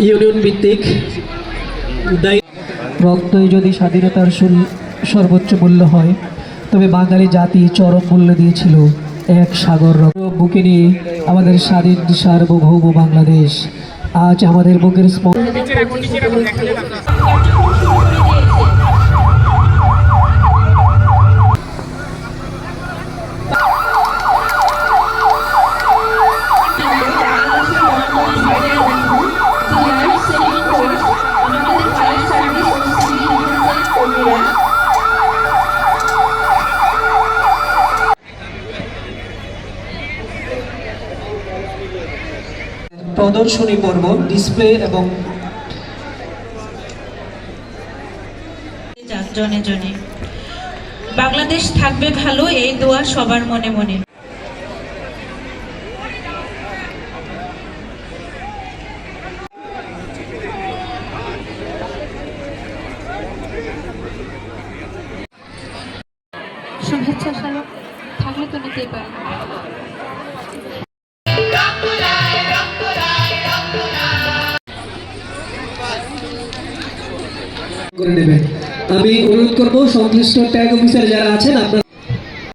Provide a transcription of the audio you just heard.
Union ভিত্তিক রক্তই যদি স্বাধীনতার সর্বোচ্চ মূল্য হয়, তবে বাঙালি জাতি চরম মূল্য দিয়েছিল এক সাগর রক্ত বুকে নিয়ে আমাদের স্বাধীন সার্বভৌম বাংলাদেশ আজ আমাদের বুকের প্রদর্শনী পর্ব ডিসপ্লে এবং জনে জনে বাংলাদেশ থাকবে ভালো, এই দোয়া সবার মনে মনে। শুভেচ্ছা স্মারক থাকলে তো নিতেই পারেন। করে নেবেন। আমি অনুরোধ করব সংশ্লিষ্ট ট্যাগ অফিসার যারা আছেন আপনারা